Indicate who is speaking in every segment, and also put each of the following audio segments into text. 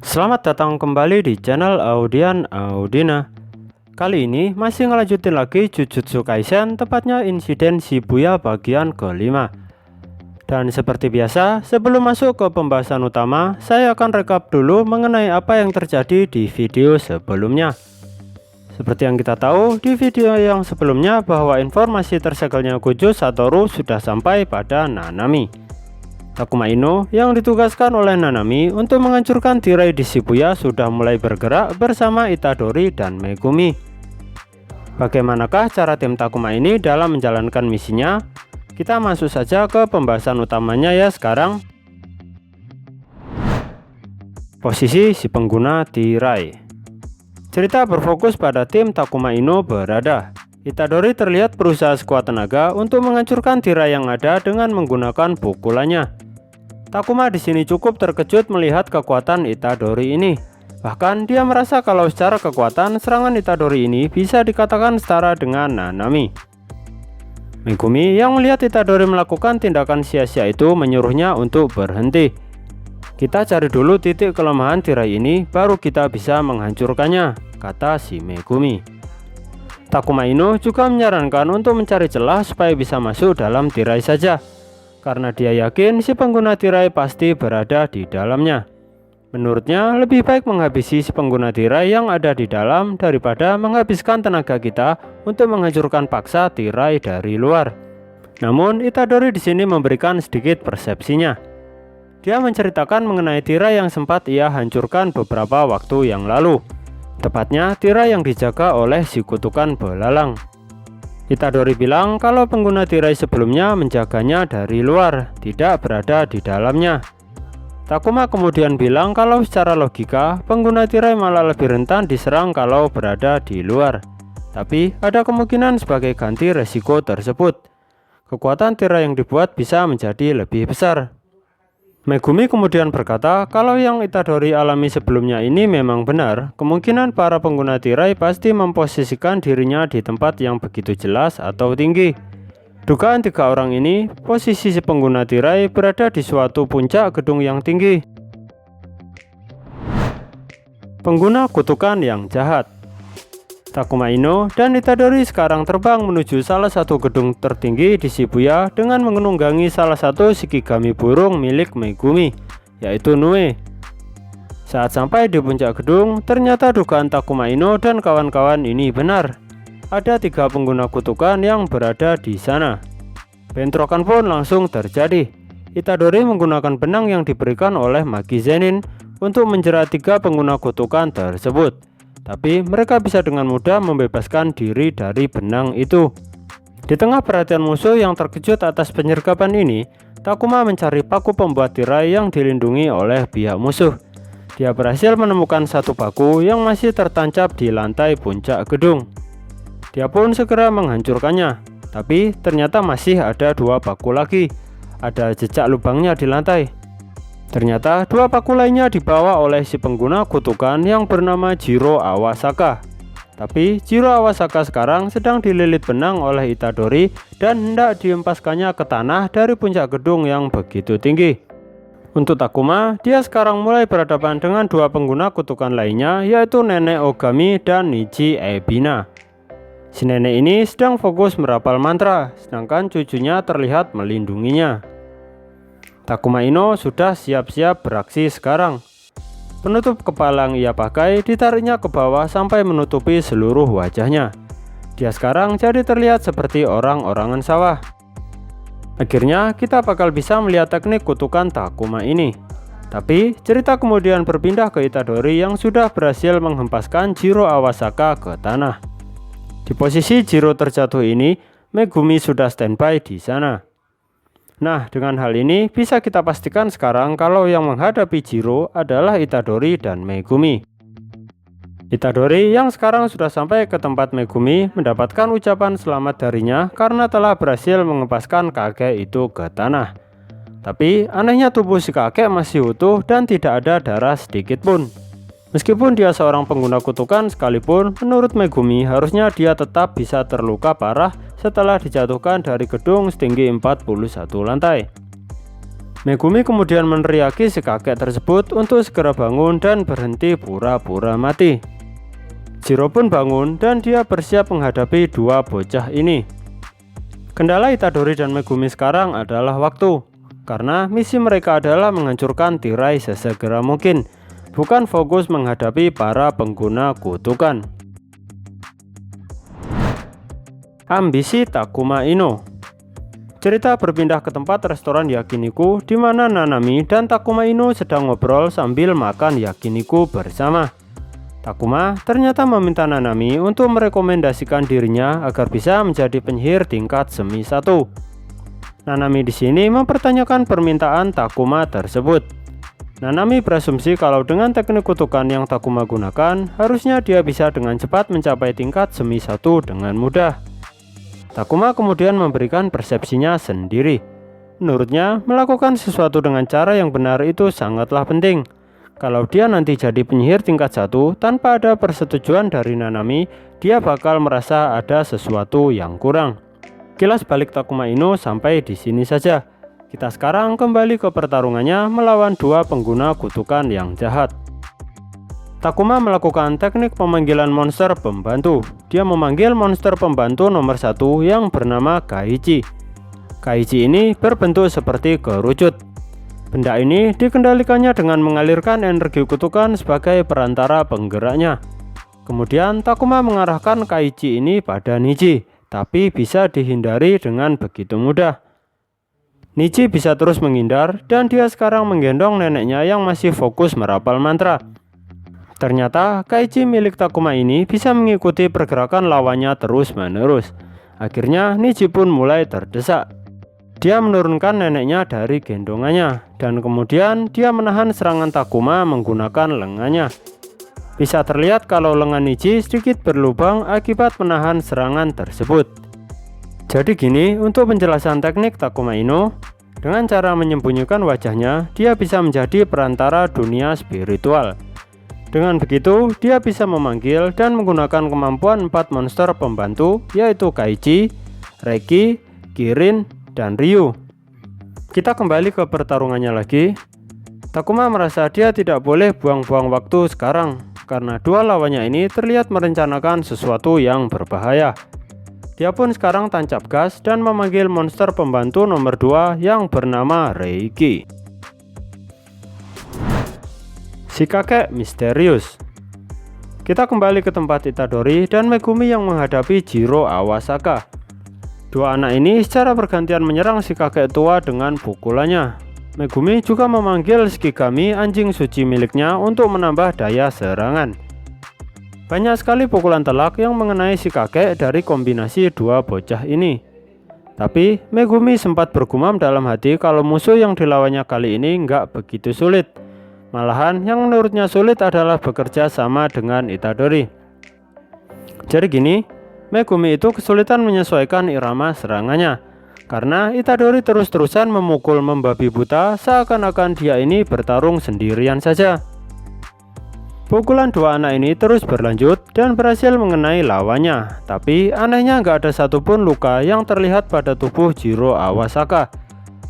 Speaker 1: Selamat datang kembali di channel Audian Audina. Kali ini masih ngelanjutin lagi Jujutsu Kaisen, tepatnya insiden Shibuya bagian kelima. Dan seperti biasa, sebelum masuk ke pembahasan utama, saya akan rekap dulu mengenai apa yang terjadi di video sebelumnya. Seperti yang kita tahu, di video yang sebelumnya bahwa informasi tersegelnya Gojo Satoru sudah sampai pada Nanami. Takuma Ino yang ditugaskan oleh Nanami untuk menghancurkan tirai di Shibuya sudah mulai bergerak bersama Itadori dan Megumi. Bagaimanakah cara tim Takuma ini dalam menjalankan misinya? Kita masuk saja ke pembahasan utamanya ya sekarang. Posisi si pengguna tirai. Cerita berfokus pada tim Takuma Ino berada. Itadori terlihat berusaha sekuat tenaga untuk menghancurkan tirai yang ada dengan menggunakan pukulannya. Takuma di sini cukup terkejut melihat kekuatan Itadori ini. Bahkan dia merasa kalau secara kekuatan serangan Itadori ini bisa dikatakan setara dengan Nanami. Megumi yang melihat Itadori melakukan tindakan sia-sia itu menyuruhnya untuk berhenti. Kita cari dulu titik kelemahan tirai ini, baru kita bisa menghancurkannya, kata si Megumi. Takuma Ino juga menyarankan untuk mencari celah supaya bisa masuk dalam tirai saja, karena dia yakin si pengguna tirai pasti berada di dalamnya. Menurutnya lebih baik menghabisi si pengguna tirai yang ada di dalam daripada menghabiskan tenaga kita untuk menghancurkan paksa tirai dari luar. Namun Itadori di sini memberikan sedikit persepsinya. Dia menceritakan mengenai tirai yang sempat ia hancurkan beberapa waktu yang lalu. Tepatnya tirai yang dijaga oleh si kutukan belalang. Itadori bilang kalau pengguna tirai sebelumnya menjaganya dari luar, tidak berada di dalamnya. Takuma kemudian bilang kalau secara logika, pengguna tirai malah lebih rentan diserang kalau berada di luar. Tapi ada kemungkinan sebagai ganti resiko tersebut. Kekuatan tirai yang dibuat bisa menjadi lebih besar. Megumi kemudian berkata kalau yang Itadori alami sebelumnya ini memang benar, kemungkinan para pengguna tirai pasti memposisikan dirinya di tempat yang begitu jelas atau tinggi. Dugaan tiga orang ini, posisi si pengguna tirai berada di suatu puncak gedung yang tinggi. Pengguna kutukan yang jahat. Takuma Ino dan Itadori sekarang terbang menuju salah satu gedung tertinggi di Shibuya dengan menunggangi salah satu shikigami burung milik Megumi, yaitu Nue. Saat sampai di puncak gedung, ternyata dugaan Takuma Ino dan kawan-kawan ini benar. Ada 3 pengguna kutukan yang berada di sana. Bentrokan pun langsung terjadi. Itadori menggunakan benang yang diberikan oleh Magi Zenin untuk menjerat 3 pengguna kutukan tersebut. Tapi mereka bisa dengan mudah membebaskan diri dari benang itu. Di tengah perhatian musuh yang terkejut atas penyergapan ini, Takuma mencari paku pembuat tirai yang dilindungi oleh pihak musuh. Dia berhasil menemukan satu paku yang masih tertancap di lantai puncak gedung. Dia pun segera menghancurkannya, tapi ternyata masih ada 2 paku lagi. Ada jejak lubangnya di lantai. Ternyata 2 paku lainnya dibawa oleh si pengguna kutukan yang bernama Jiro Awasaka. Tapi Jiro Awasaka sekarang sedang dililit benang oleh Itadori dan hendak diempaskannya ke tanah dari puncak gedung yang begitu tinggi. Untuk Takuma, dia sekarang mulai berhadapan dengan 2 pengguna kutukan lainnya, yaitu Nenek Ogami dan Niji Ebina. Si nenek ini sedang fokus merapal mantra, sedangkan cucunya terlihat melindunginya. Takuma Ino sudah siap-siap beraksi sekarang. Penutup kepala yang ia pakai ditariknya ke bawah sampai menutupi seluruh wajahnya. Dia sekarang jadi terlihat seperti orang-orangan sawah. Akhirnya kita bakal bisa melihat teknik kutukan Takuma ini. Tapi cerita kemudian berpindah ke Itadori yang sudah berhasil menghempaskan Jiro Awasaka ke tanah. Di posisi Jiro terjatuh ini, Megumi sudah standby di sana. Nah, dengan hal ini bisa kita pastikan sekarang kalau yang menghadapi Jiro adalah Itadori dan Megumi. Itadori yang sekarang sudah sampai ke tempat Megumi mendapatkan ucapan selamat darinya karena telah berhasil mengempaskan kakek itu ke tanah. Tapi anehnya tubuh si kakek masih utuh dan tidak ada darah sedikit pun. Meskipun dia seorang pengguna kutukan sekalipun, menurut Megumi harusnya dia tetap bisa terluka parah setelah dijatuhkan dari gedung setinggi 41 lantai. Megumi kemudian meneriaki si kakek tersebut untuk segera bangun dan berhenti pura-pura mati. Jiro pun bangun dan dia bersiap menghadapi dua bocah ini. Kendala Itadori dan Megumi sekarang adalah waktu, karena misi mereka adalah menghancurkan tirai sesegera mungkin, bukan fokus menghadapi para pengguna kutukan. Ambisi Takuma Ino. Cerita berpindah ke tempat restoran yakiniku di mana Nanami dan Takuma Ino sedang ngobrol sambil makan yakiniku bersama. Takuma ternyata meminta Nanami untuk merekomendasikan dirinya agar bisa menjadi penyihir tingkat semi 1. Nanami di sini mempertanyakan permintaan Takuma tersebut. Nanami berasumsi kalau dengan teknik kutukan yang Takuma gunakan, harusnya dia bisa dengan cepat mencapai tingkat semi 1 dengan mudah. Takuma kemudian memberikan persepsinya sendiri. Menurutnya, melakukan sesuatu dengan cara yang benar itu sangatlah penting. Kalau dia nanti jadi penyihir tingkat 1 tanpa ada persetujuan dari Nanami, dia bakal merasa ada sesuatu yang kurang. Kilas balik Takuma Ino sampai di sini saja. Kita sekarang kembali ke pertarungannya melawan dua pengguna kutukan yang jahat. Takuma melakukan teknik pemanggilan monster pembantu. Dia memanggil monster pembantu nomor 1 yang bernama Kaichi. Kaichi ini berbentuk seperti kerucut. Benda ini dikendalikannya dengan mengalirkan energi kutukan sebagai perantara penggeraknya. Kemudian Takuma mengarahkan Kaichi ini pada Niji, tapi bisa dihindari dengan begitu mudah. Niji bisa terus menghindar dan dia sekarang menggendong neneknya yang masih fokus merapal mantra. Ternyata Kaichi milik Takuma ini bisa mengikuti pergerakan lawannya terus-menerus. Akhirnya Niji pun mulai terdesak. Dia menurunkan neneknya dari gendongannya dan kemudian dia menahan serangan Takuma menggunakan lengannya. Bisa terlihat kalau lengan Niji sedikit berlubang akibat menahan serangan tersebut. Jadi gini untuk penjelasan teknik Takuma Ino, dengan cara menyembunyikan wajahnya, dia bisa menjadi perantara dunia spiritual. Dengan begitu, dia bisa memanggil dan menggunakan kemampuan 4 monster pembantu, yaitu Kaichi, Reiki, Kirin, dan Ryu. Kita kembali ke pertarungannya lagi. Takuma merasa dia tidak boleh buang-buang waktu sekarang, karena dua lawannya ini terlihat merencanakan sesuatu yang berbahaya. Dia pun sekarang tancap gas dan memanggil monster pembantu nomor 2 yang bernama Reiki. Si kakek misterius. Kita kembali ke tempat Itadori dan Megumi yang menghadapi Jiro Awasaka. Dua anak ini secara bergantian menyerang si kakek tua dengan pukulannya. Megumi juga memanggil Shikigami anjing suci miliknya untuk menambah daya serangan. Banyak sekali pukulan telak yang mengenai si kakek dari kombinasi dua bocah ini. Tapi Megumi sempat bergumam dalam hati kalau musuh yang dilawannya kali ini nggak begitu sulit. Malahan yang menurutnya sulit adalah bekerja sama dengan Itadori. Jadi gini, Megumi itu kesulitan menyesuaikan irama serangannya, karena Itadori terus-terusan memukul membabi buta seakan-akan dia ini bertarung sendirian saja. Pukulan dua anak ini terus berlanjut dan berhasil mengenai lawannya, tapi anehnya nggak ada satupun luka yang terlihat pada tubuh Jiro Awasaka.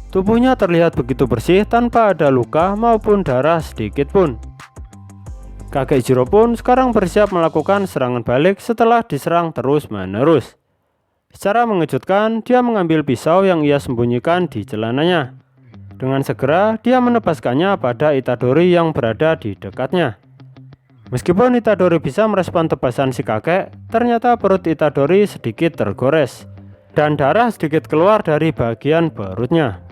Speaker 1: Tubuhnya terlihat begitu bersih tanpa ada luka maupun darah sedikit pun. Kakek Jiro pun sekarang bersiap melakukan serangan balik setelah diserang terus-menerus. Secara mengejutkan, dia mengambil pisau yang ia sembunyikan di celananya. Dengan segera, dia menebaskannya pada Itadori yang berada di dekatnya. Meskipun Itadori bisa merespon tebasan si kakek, ternyata perut Itadori sedikit tergores, dan darah sedikit keluar dari bagian perutnya.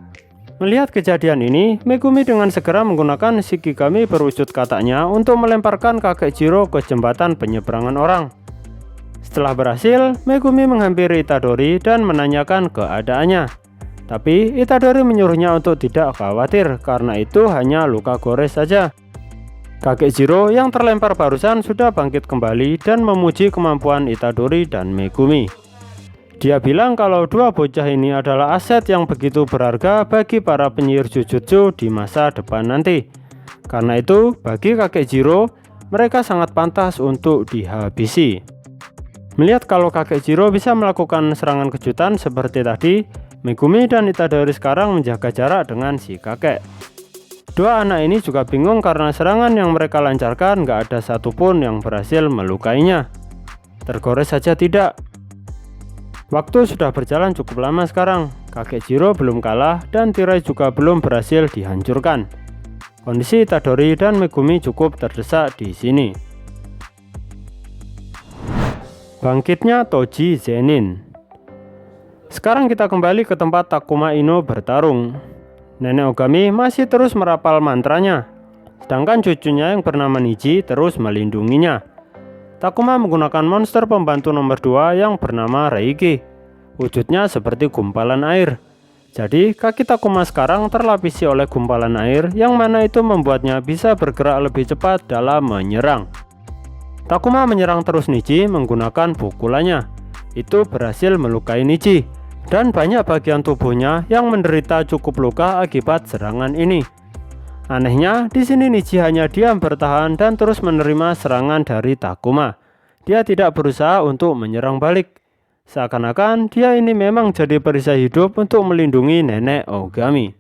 Speaker 1: Melihat kejadian ini, Megumi dengan segera menggunakan Shikigami berwujud kataknya untuk melemparkan kakek Jiro ke jembatan penyeberangan orang. Setelah berhasil, Megumi menghampiri Itadori dan menanyakan keadaannya. Tapi Itadori menyuruhnya untuk tidak khawatir karena itu hanya luka gores saja. Kakek Jiro yang terlempar barusan sudah bangkit kembali dan memuji kemampuan Itadori dan Megumi. Dia bilang kalau dua bocah ini adalah aset yang begitu berharga bagi para penyihir Jujutsu di masa depan nanti. Karena itu, bagi kakek Jiro, mereka sangat pantas untuk dihabisi. Melihat kalau kakek Jiro bisa melakukan serangan kejutan seperti tadi, Megumi dan Itadori sekarang menjaga jarak dengan si kakek. Dua anak ini juga bingung karena serangan yang mereka lancarkan gak ada satupun yang berhasil melukainya. Tergores saja tidak. Waktu sudah berjalan cukup lama sekarang. Kakek Jiro belum kalah dan tirai juga belum berhasil dihancurkan. Kondisi Itadori dan Megumi cukup terdesak di sini. Bangkitnya Toji Zenin. Sekarang kita kembali ke tempat Takuma Ino bertarung. Nenek Ogami masih terus merapal mantranya, sedangkan cucunya yang bernama Niji terus melindunginya. Takuma menggunakan monster pembantu nomor 2 yang bernama Reiki. Wujudnya seperti gumpalan air. Jadi kaki Takuma sekarang terlapisi oleh gumpalan air yang mana itu membuatnya bisa bergerak lebih cepat dalam menyerang. Takuma menyerang terus Niji menggunakan pukulannya. Itu berhasil melukai Niji, dan banyak bagian tubuhnya yang menderita cukup luka akibat serangan ini. Anehnya, di sini Niji hanya diam bertahan dan terus menerima serangan dari Takuma. Dia tidak berusaha untuk menyerang balik. Seakan-akan dia ini memang jadi perisai hidup untuk melindungi nenek Ogami.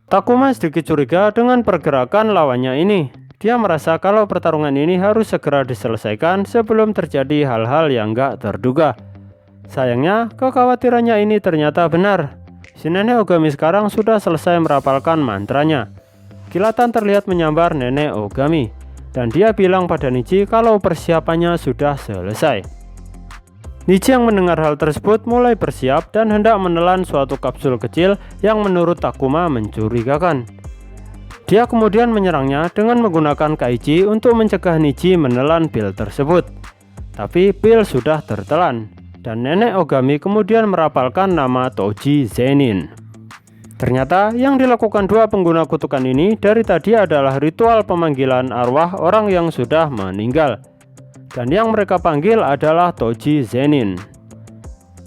Speaker 1: Takuma sedikit curiga dengan pergerakan lawannya ini. Dia merasa kalau pertarungan ini harus segera diselesaikan sebelum terjadi hal-hal yang gak terduga. Sayangnya, kekhawatirannya ini ternyata benar. Si nenek Ogami sekarang sudah selesai merapalkan mantranya. Kilatan terlihat menyambar nenek Ogami, dan dia bilang pada Niji kalau persiapannya sudah selesai. Niji yang mendengar hal tersebut mulai bersiap dan hendak menelan suatu kapsul kecil yang menurut Takuma mencurigakan. Dia kemudian menyerangnya dengan menggunakan Kaiji untuk mencegah Niji menelan pil tersebut. Tapi pil sudah tertelan. Dan nenek Ogami kemudian merapalkan nama Toji Zenin. Ternyata yang dilakukan dua pengguna kutukan ini dari tadi adalah ritual pemanggilan arwah orang yang sudah meninggal. Dan yang mereka panggil adalah Toji Zenin.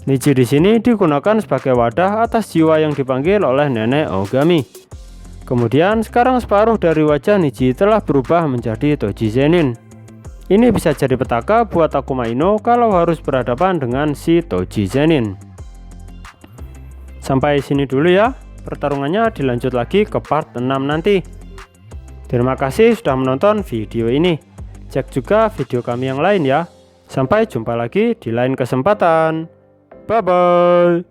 Speaker 1: Niji di sini digunakan sebagai wadah atas jiwa yang dipanggil oleh nenek Ogami. Kemudian sekarang separuh dari wajah Niji telah berubah menjadi Toji Zenin. Ini bisa jadi petaka buat Takuma Ino kalau harus berhadapan dengan si Toji Zenin. Sampai sini dulu ya, pertarungannya dilanjut lagi ke part 6 nanti. Terima kasih sudah menonton video ini. Cek juga video kami yang lain ya. Sampai jumpa lagi di lain kesempatan. Bye bye.